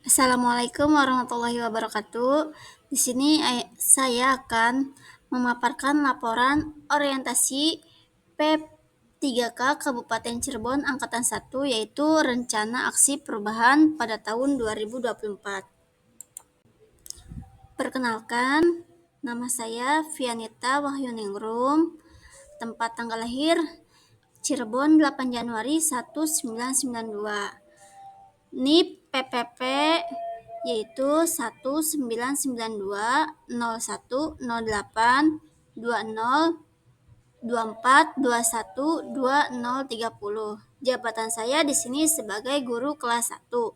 Assalamualaikum warahmatullahi wabarakatuh. Di sini saya akan memaparkan laporan orientasi P3K Kabupaten Cirebon Angkatan 1, yaitu Rencana Aksi Perubahan pada tahun 2024. Perkenalkan, nama saya Vianita Wahyuningrum, tempat tanggal lahir Cirebon 8 Januari 1992. NIP PPP yaitu 199201082024212030. Jabatan saya di sini sebagai guru kelas 1.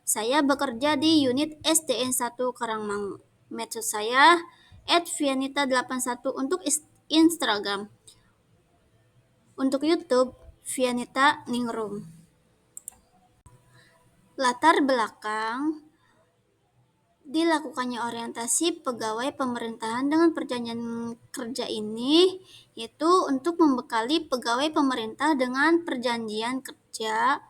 Saya bekerja di unit SDN 1 Karangmangu. Medsos saya @vianita81 untuk Instagram. Untuk YouTube, Vianita Ningrum. Latar belakang dilakukannya orientasi pegawai pemerintahan dengan perjanjian kerja ini yaitu untuk membekali pegawai pemerintah dengan perjanjian kerja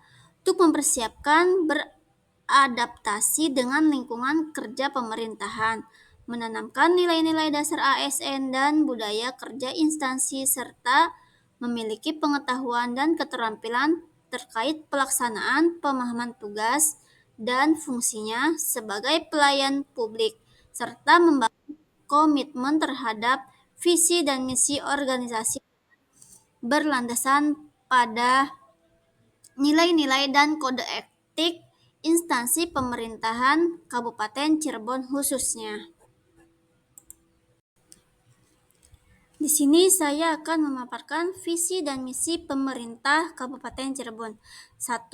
untuk mempersiapkan beradaptasi dengan lingkungan kerja pemerintahan, menanamkan nilai-nilai dasar ASN dan budaya kerja instansi, serta memiliki pengetahuan dan keterampilan terkait pelaksanaan pemahaman tugas dan fungsinya sebagai pelayan publik, serta membangun komitmen terhadap visi dan misi organisasi berlandasan pada nilai-nilai dan kode etik instansi pemerintahan Kabupaten Cirebon khususnya. Di sini saya akan memaparkan visi dan misi pemerintah Kabupaten Cirebon. 1.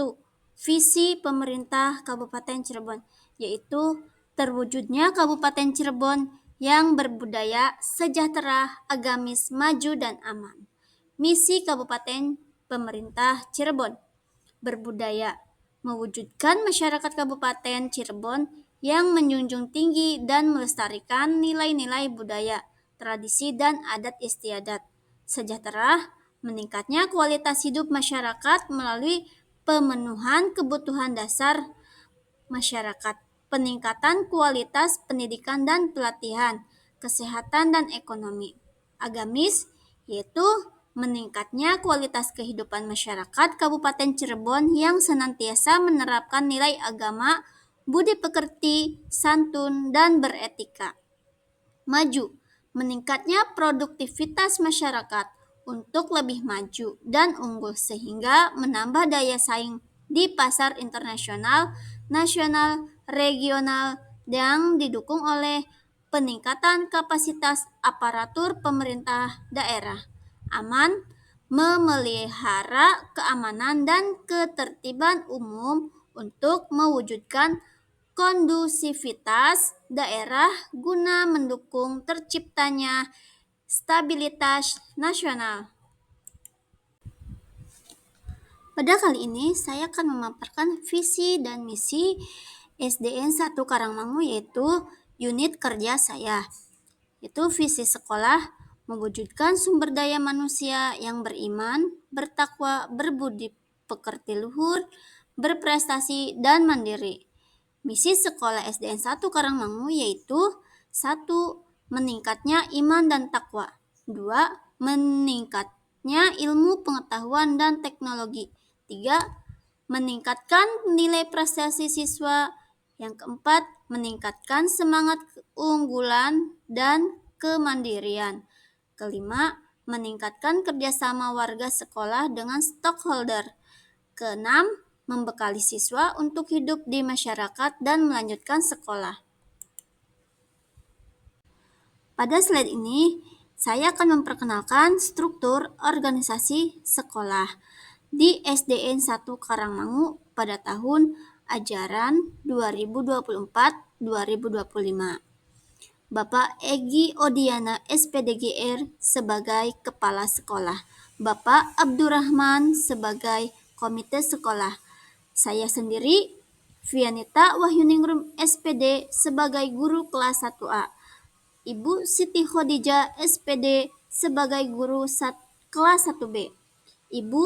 Visi pemerintah Kabupaten Cirebon, yaitu terwujudnya Kabupaten Cirebon yang berbudaya, sejahtera, agamis, maju, dan aman. Misi Kabupaten Pemerintah Cirebon berbudaya, mewujudkan masyarakat Kabupaten Cirebon yang menjunjung tinggi dan melestarikan nilai-nilai budaya, tradisi, dan adat istiadat. Sejahtera, meningkatnya kualitas hidup masyarakat melalui pemenuhan kebutuhan dasar masyarakat, peningkatan kualitas pendidikan dan pelatihan, kesehatan dan ekonomi. Agamis, yaitu meningkatnya kualitas kehidupan masyarakat Kabupaten Cirebon yang senantiasa menerapkan nilai agama, budi pekerti, santun, dan beretika. Maju, meningkatnya produktivitas masyarakat untuk lebih maju dan unggul sehingga menambah daya saing di pasar internasional, nasional, regional yang didukung oleh peningkatan kapasitas aparatur pemerintah daerah. Aman, memelihara keamanan dan ketertiban umum untuk mewujudkan kondusivitas daerah guna mendukung terciptanya stabilitas nasional. Pada kali ini saya akan memaparkan visi dan misi SDN 1 Karangmangu, yaitu unit kerja saya. Itu visi sekolah mewujudkan sumber daya manusia yang beriman, bertakwa, berbudi pekerti luhur, berprestasi, dan mandiri. Misi sekolah SDN 1 Karangmangu yaitu 1. Meningkatnya iman dan takwa. 2. Meningkatnya ilmu pengetahuan dan teknologi. 3. Meningkatkan nilai prestasi siswa. Yang keempat, meningkatkan semangat keunggulan dan kemandirian. Kelima, meningkatkan kerjasama warga sekolah dengan stakeholder. Keenam, membekali siswa untuk hidup di masyarakat dan melanjutkan sekolah. Pada slide ini, saya akan memperkenalkan struktur organisasi sekolah di SDN 1 Karangmangu pada tahun ajaran 2024-2025. Bapak Egi Odiana SPDGR sebagai Kepala Sekolah, Bapak Abdurrahman sebagai Komite Sekolah, saya sendiri Vianita Wahyuningrum SPD sebagai Guru kelas 1A, Ibu Siti Khadijah SPD sebagai Guru kelas 1B, Ibu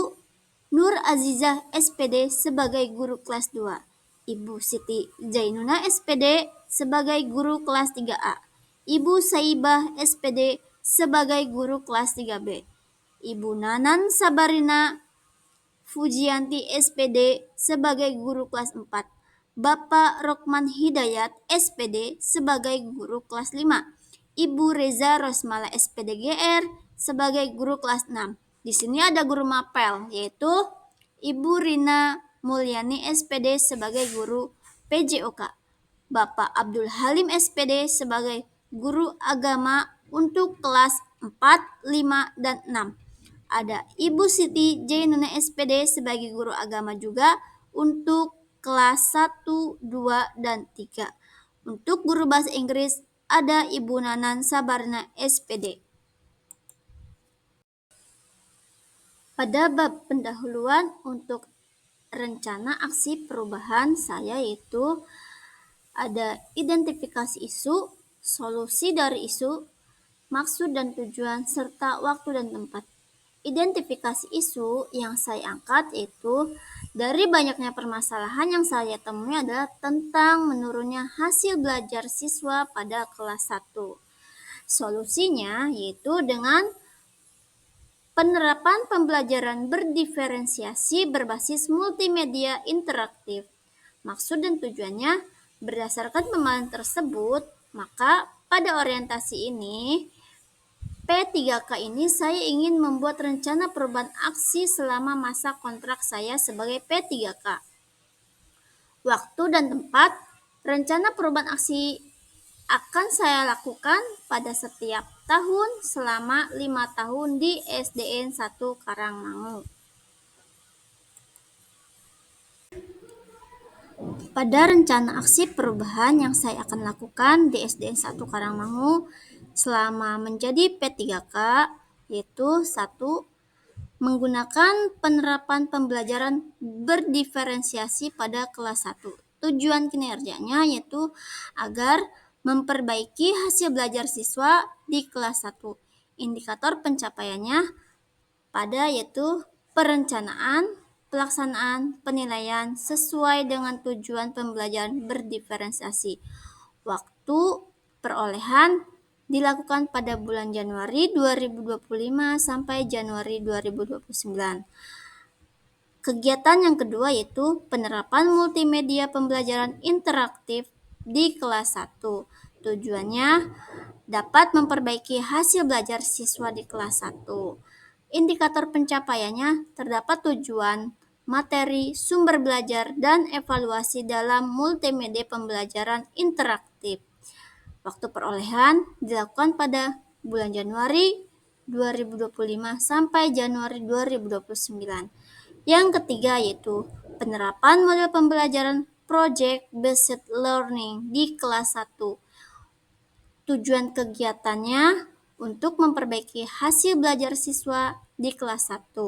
Nur Azizah SPD sebagai Guru kelas 2, Ibu Siti Jainuna SPD sebagai guru kelas 3A, Ibu Saibah SPD sebagai guru kelas 3B, Ibu Nanan Sabarina Fujianti SPD sebagai guru kelas 4, Bapak Rokman Hidayat SPD sebagai guru kelas 5, Ibu Reza Rosmala SPD GR sebagai guru kelas 6. Di sini ada guru mapel, yaitu Ibu Rina Mulyani SPD sebagai guru PJOK, Bapak Abdul Halim SPD sebagai guru agama untuk kelas 4, 5, dan 6. Ada Ibu Siti Jainuna SPD sebagai guru agama juga untuk kelas 1, 2, dan 3. Untuk guru bahasa Inggris ada Ibu Nanan Sabarna SPD. Pada bab pendahuluan untuk rencana aksi perubahan saya yaitu ada identifikasi isu, solusi dari isu, maksud dan tujuan, serta waktu dan tempat. Identifikasi isu yang saya angkat itu dari banyaknya permasalahan yang saya temui adalah tentang menurunnya hasil belajar siswa pada kelas 1. Solusinya yaitu dengan penerapan pembelajaran berdiferensiasi berbasis multimedia interaktif. Maksud dan tujuannya berdasarkan pemahaman tersebut, maka pada orientasi ini P3K ini saya ingin membuat rencana perubahan aksi selama masa kontrak saya sebagai P3K. Waktu dan tempat, rencana perubahan aksi akan saya lakukan pada setiap tahun selama 5 tahun di SDN 1 Karangmangu. Pada rencana aksi perubahan yang saya akan lakukan di SDN 1 Karangmangu selama menjadi P3K yaitu 1. Menggunakan penerapan pembelajaran berdiferensiasi pada kelas 1. Tujuan kinerjanya yaitu agar memperbaiki hasil belajar siswa di kelas 1. Indikator pencapaiannya pada yaitu perencanaan, pelaksanaan, penilaian sesuai dengan tujuan pembelajaran berdiferensiasi. Waktu perolehan dilakukan pada bulan Januari 2025 sampai Januari 2029. Kegiatan yang kedua yaitu penerapan multimedia pembelajaran interaktif di kelas 1. Tujuannya dapat memperbaiki hasil belajar siswa di kelas 1. Indikator pencapaiannya terdapat tujuan, materi, sumber belajar, dan evaluasi dalam multimedia pembelajaran interaktif. Waktu perolehan dilakukan pada bulan Januari 2025 sampai Januari 2029. Yang ketiga yaitu penerapan model pembelajaran project-based learning di kelas 1. Tujuan kegiatannya untuk memperbaiki hasil belajar siswa di kelas 1.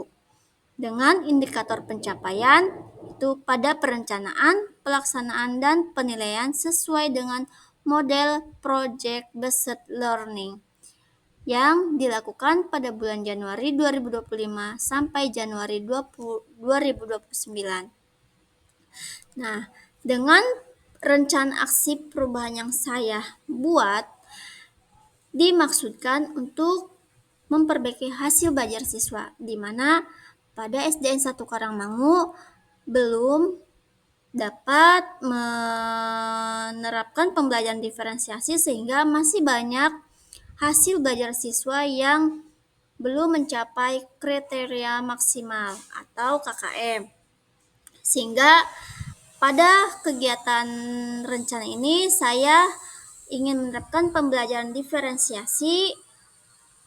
Dengan indikator pencapaian itu pada perencanaan, pelaksanaan, dan penilaian sesuai dengan model project-based learning yang dilakukan pada bulan Januari 2025 sampai Januari 2029. Nah, dengan rencana aksi perubahan yang saya buat dimaksudkan untuk memperbaiki hasil belajar siswa, di mana pada SDN 1 Karangmangu belum dapat menerapkan pembelajaran diferensiasi sehingga masih banyak hasil belajar siswa yang belum mencapai kriteria maksimal atau KKM. Sehingga pada kegiatan rencana ini saya ingin menerapkan pembelajaran diferensiasi,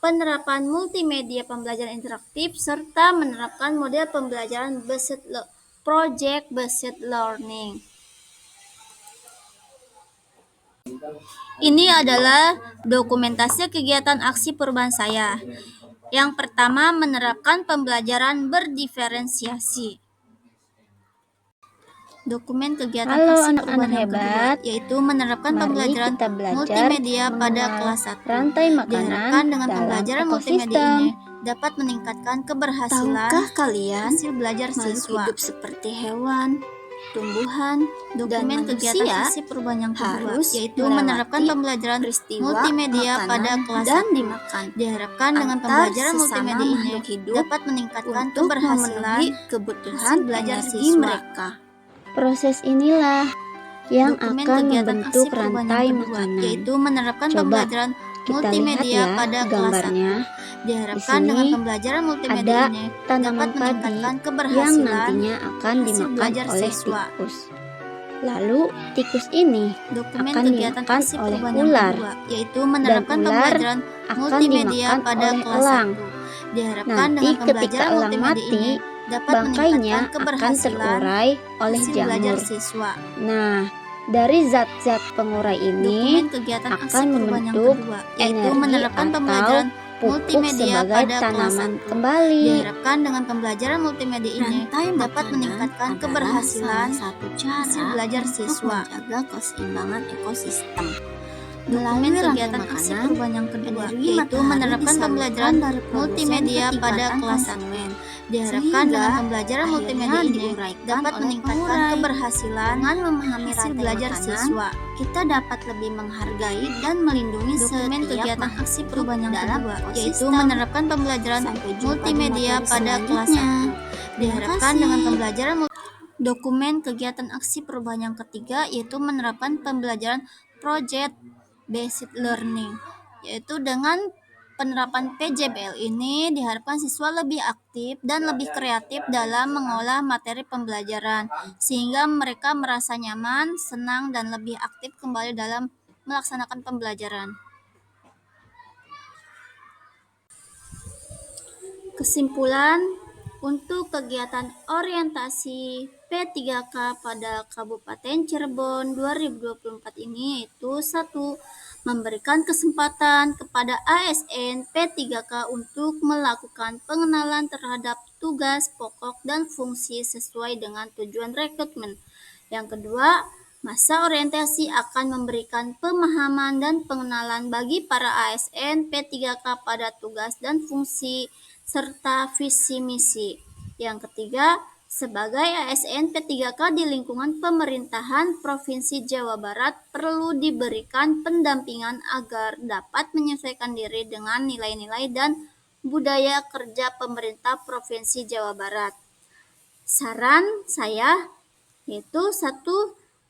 penerapan multimedia pembelajaran interaktif, serta menerapkan model pembelajaran project-based learning. Ini adalah dokumentasi kegiatan aksi perubahan saya. Yang pertama, menerapkan pembelajaran berdiferensiasi. Dokumen kegiatan aksi perubahan yang kedua, yaitu menerapkan pembelajaran multimedia pada kelas 1. Rantai makanan diharapkan dengan pembelajaran multimedia ini dapat meningkatkan keberhasilan Tahukah kalian hasil belajar siswa hidup seperti hewan tumbuhan, dan Dokumen kegiatan manusia aksi perubahan yang kedua, harus yaitu menerapkan melewati pembelajaran peristiwa multimedia makanan pada kelas dan 1. dimakan Diharapkan dengan antar pembelajaran sesama multimedia ini makhluk hidup dapat meningkatkan untuk keberhasilan memenuhi kebutuhan hasil belajar energi siswa. mereka. Proses inilah yang Dokumen akan kegiatan membentuk aksi perubahan rantai yang kedua, makanan. yaitu menerapkan Coba pembelajaran kita lihat multimedia ya pada kelas gambarnya. 1. Diharapkan Di dengan sini pembelajaran multimedia ada ini tanaman dapat padi meningkatkan yang keberhasilan nantinya akan hasil dimakan belajar oleh siswa. tikus. Lalu tikus ini Dokumen akan kegiatan dimakan aksi oleh perubahan yang ular kedua, yaitu dan menerapkan ular pembelajaran akan multimedia dimakan pada oleh kelas elang. 1. Diharapkan Nanti dengan ketika pembelajaran elang multimedia mati, ini dapat bangkainya meningkatkan akan keberhasilan terurai oleh hasil belajar jamur. siswa. Nah, dari zat-zat pengurai ini Dokumen kegiatan aksi akan perubahan yang membentuk kedua, yaitu energi menerapkan atau pembelajaran pupuk multimedia sebagai pada kelas tanaman 1. kembali. Diharapkan dengan pembelajaran multimedia ini Rantai dapat makanan meningkatkan adalah keberhasilan salah satu cara hasil belajar untuk siswa. menjaga keseimbangan ekosistem. Dokumen Melalui rantai kegiatan aksi makanan, perubahan yang kedua, energi yaitu matahari menerapkan disalurkan pembelajaran dari produsen multimedia ke pada tingkatan kelas 1. konsumen, Diharapkan sehingga dengan pembelajaran akhirnya multimedia ini diuraikan dapat oleh meningkatkan pengurai. keberhasilan Dengan memahami hasil rantai belajar makanan, siswa. kita dapat lebih menghargai dan melindungi Dokumen setiap kegiatan makhluk aksi perubahan yang dalam kedua, yaitu ekosistem. menerapkan pembelajaran Sampai jumpa di multimedia materi pada kelas selanjutnya. 1. Diharapkan Terima dengan kasih. pembelajaran dokumen kegiatan aksi perubahan yang ketiga, yaitu menerapkan pembelajaran project based learning, yaitu dengan penerapan PJBL ini diharapkan siswa lebih aktif dan lebih kreatif dalam mengolah materi pembelajaran, sehingga mereka merasa nyaman, senang, dan lebih aktif kembali dalam melaksanakan pembelajaran. Kesimpulan, untuk kegiatan orientasi P3K pada Kabupaten Cirebon 2024 ini yaitu 1. Memberikan kesempatan kepada ASN P3K untuk melakukan pengenalan terhadap tugas pokok dan fungsi sesuai dengan tujuan rekrutmen. Yang kedua, masa orientasi akan memberikan pemahaman dan pengenalan bagi para ASN P3K pada tugas dan fungsi serta visi misi. Yang ketiga, sebagai ASN P3K di lingkungan pemerintahan Provinsi Jawa Barat perlu diberikan pendampingan agar dapat menyesuaikan diri dengan nilai-nilai dan budaya kerja pemerintah Provinsi Jawa Barat. Saran saya yaitu 1.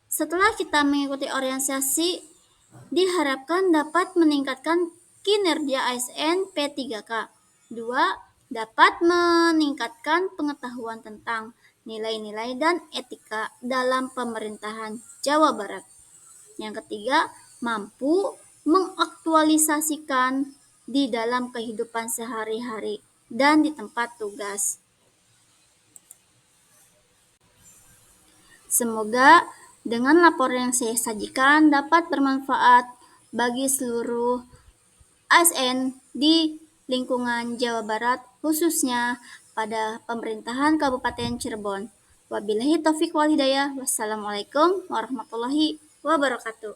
Setelah kita mengikuti orientasi, diharapkan dapat meningkatkan kinerja ASN P3K. 2. Dapat meningkatkan pengetahuan tentang nilai-nilai dan etika dalam pemerintahan Jawa Barat. Yang ketiga, mampu mengaktualisasikan di dalam kehidupan sehari-hari dan di tempat tugas. Semoga dengan laporan yang saya sajikan dapat bermanfaat bagi seluruh ASN di lingkungan Jawa Barat, khususnya pada pemerintahan Kabupaten Cirebon. Wabillahi taufiq wal hidayah. Wassalamualaikum warahmatullahi wabarakatuh.